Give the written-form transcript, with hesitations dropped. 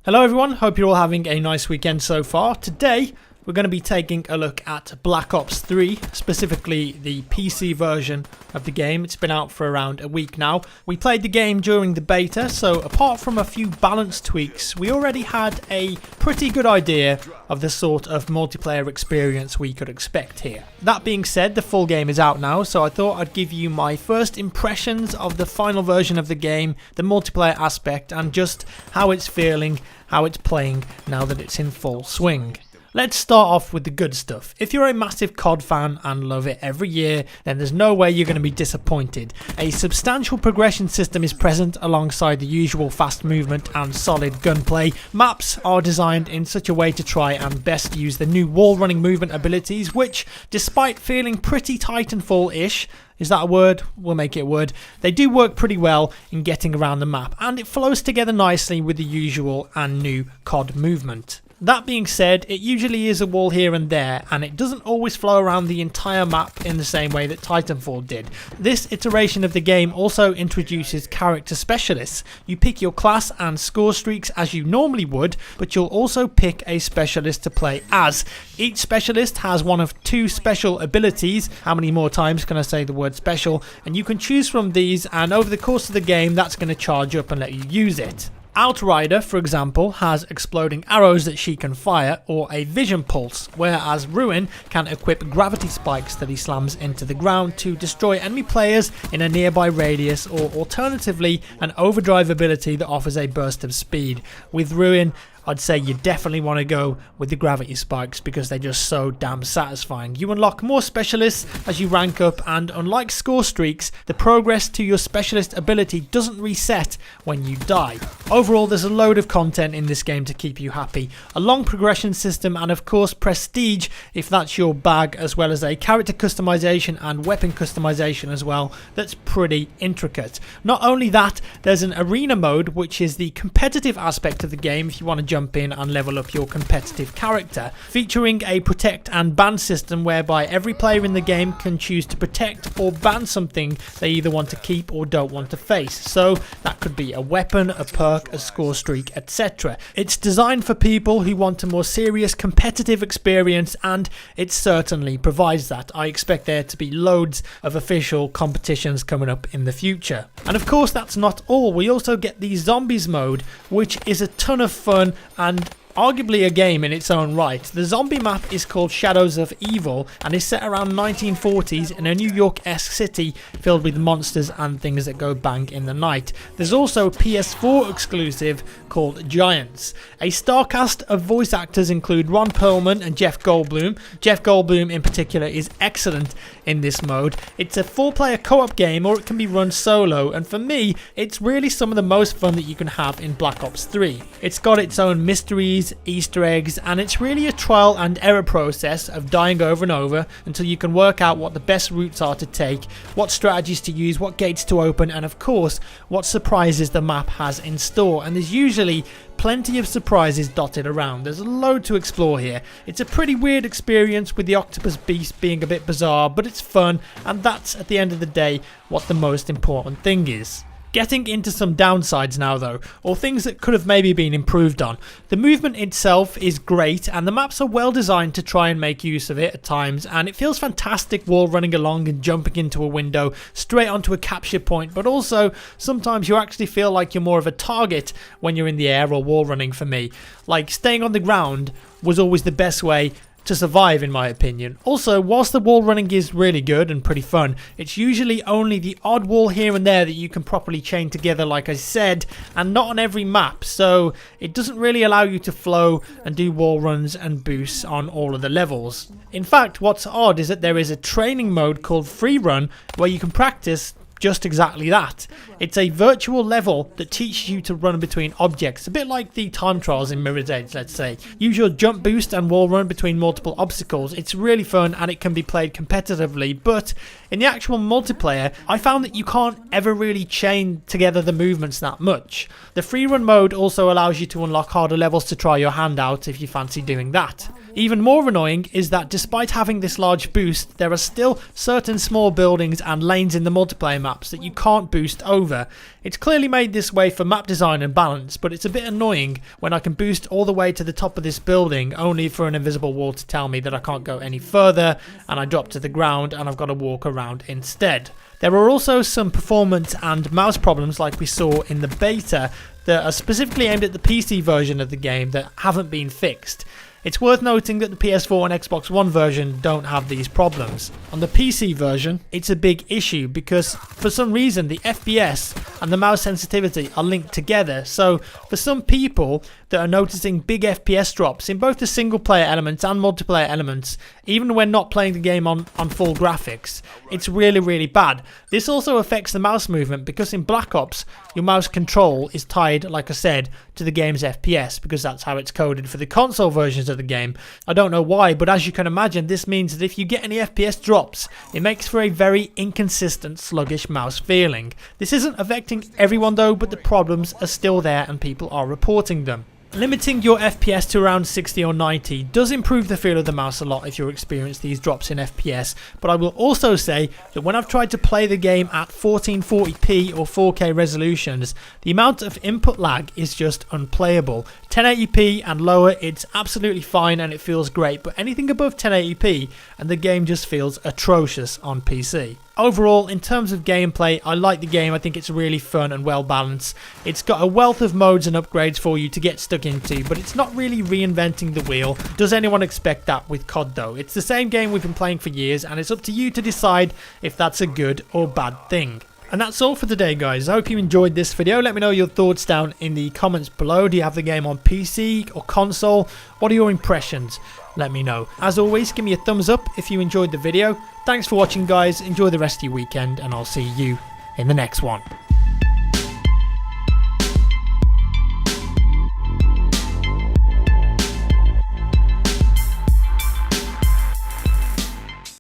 Hello everyone, hope you're all having a nice weekend so far. Today we're going to be taking a look at Black Ops 3, specifically the PC version of the game. It's been out for around a week now. We played the game during the beta, so apart from a few balance tweaks, we already had a pretty good idea of the sort of multiplayer experience we could expect here. That being said, the full game is out now, so I thought I'd give you my first impressions of the final version of the game, the multiplayer aspect, and just how it's feeling, how it's playing now that it's in full swing. Let's start off with the good stuff. If you're a massive COD fan and love it every year, then there's no way you're going to be disappointed. A substantial progression system is present alongside the usual fast movement and solid gunplay. Maps are designed in such a way to try and best use the new wall running movement abilities, which, despite feeling pretty Titanfall-ish, is that a word? We'll make it a word. They do work pretty well in getting around the map, and it flows together nicely with the usual and new COD movement. That being said, it usually is a wall here and there, and it doesn't always flow around the entire map in the same way that Titanfall did. This iteration of the game also introduces character specialists. You pick your class and score streaks as you normally would, but you'll also pick a specialist to play as. Each specialist has one of two special abilities. How many more times can I say the word special? And you can choose from these, and over the course of the game that's going to charge up and let you use it. Outrider, for example, has exploding arrows that she can fire, or a vision pulse, whereas Ruin can equip gravity spikes that he slams into the ground to destroy enemy players in a nearby radius, or alternatively an overdrive ability that offers a burst of speed. With Ruin, I'd say you definitely want to go with the gravity spikes because they're just so damn satisfying. You unlock more specialists as you rank up, and unlike score streaks, the progress to your specialist ability doesn't reset when you die. Overall, there's a load of content in this game to keep you happy. A long progression system and of course prestige if that's your bag, as well as a character customization and weapon customization as well that's pretty intricate. Not only that, there's an arena mode, which is the competitive aspect of the game if you want to jump in and level up your competitive character, featuring a protect and ban system whereby every player in the game can choose to protect or ban something they either want to keep or don't want to face. So that could be a weapon, a perk, a score streak, etc. It's designed for people who want a more serious competitive experience, and it certainly provides that. I expect there to be loads of official competitions coming up in the future. And of course that's not all. We also get the zombies mode, which is a ton of fun and arguably a game in its own right. The zombie map is called Shadows of Evil and is set around 1940s in a New York-esque city filled with monsters and things that go bang in the night. There's also a PS4 exclusive called Giants. A star cast of voice actors include Ron Perlman and Jeff Goldblum. Jeff Goldblum in particular is excellent in this mode. It's a 4-player co-op game, or it can be run solo, and for me it's really some of the most fun that you can have in Black Ops 3. It's got its own mysteries, Easter eggs, and it's really a trial and error process of dying over and over until you can work out what the best routes are to take, what strategies to use, what gates to open, and of course what surprises the map has in store. And there's usually plenty of surprises dotted around. There's a load to explore here. It's a pretty weird experience with the octopus beast being a bit bizarre, but it's fun, and that's at the end of the day what the most important thing is. Getting into some downsides now though, or things that could have maybe been improved on. The movement itself is great, and the maps are well designed to try and make use of it at times, and it feels fantastic wall running along and jumping into a window straight onto a capture point, but also sometimes you actually feel like you're more of a target when you're in the air or wall running for me. Like, staying on the ground was always the best way to survive in my opinion. Also, whilst the wall running is really good and pretty fun, it's usually only the odd wall here and there that you can properly chain together, like I said, and not on every map, so it doesn't really allow you to flow and do wall runs and boosts on all of the levels. In fact, what's odd is that there is a training mode called Free Run where you can practice just exactly that. It's a virtual level that teaches you to run between objects, a bit like the time trials in Mirror's Edge, let's say. Use your jump boost and wall run between multiple obstacles. It's really fun and it can be played competitively, but in the actual multiplayer, I found that you can't ever really chain together the movements that much. The free run mode also allows you to unlock harder levels to try your hand out if you fancy doing that. Even more annoying is that despite having this large boost, there are still certain small buildings and lanes in the multiplayer maps that you can't boost over. It's clearly made this way for map design and balance, but it's a bit annoying when I can boost all the way to the top of this building only for an invisible wall to tell me that I can't go any further, and I drop to the ground and I've got to walk around instead. There are also some performance and mouse problems like we saw in the beta that are specifically aimed at the PC version of the game that haven't been fixed. It's worth noting that the PS4 and Xbox One version don't have these problems. On the PC version, it's a big issue because for some reason the FPS and the mouse sensitivity are linked together, so for some people that are noticing big FPS drops in both the single player elements and multiplayer elements, even when not playing the game on full graphics, it's really bad. This also affects the mouse movement because in Black Ops, your mouse control is tied, like I said, to the game's FPS because that's how it's coded for the console versions of the game. I don't know why, but as you can imagine, this means that if you get any FPS drops, it makes for a very inconsistent, sluggish mouse feeling. This isn't affecting everyone though, but the problems are still there and people are reporting them. Limiting your FPS to around 60 or 90 does improve the feel of the mouse a lot if you experience these drops in FPS, but I will also say that when I've tried to play the game at 1440p or 4K resolutions, the amount of input lag is just unplayable. 1080p and lower, it's absolutely fine and it feels great, but anything above 1080p and the game just feels atrocious on PC. Overall, in terms of gameplay, I like the game. I think it's really fun and well balanced. It's got a wealth of modes and upgrades for you to get stuck into, but it's not really reinventing the wheel. Does anyone expect that with COD though? It's the same game we've been playing for years, and it's up to you to decide if that's a good or bad thing. And that's all for today, guys. I hope you enjoyed this video. Let me know your thoughts down in the comments below. Do you have the game on PC or console? What are your impressions? Let me know. As always, give me a thumbs up if you enjoyed the video. Thanks for watching, guys. Enjoy the rest of your weekend, and I'll see you in the next one.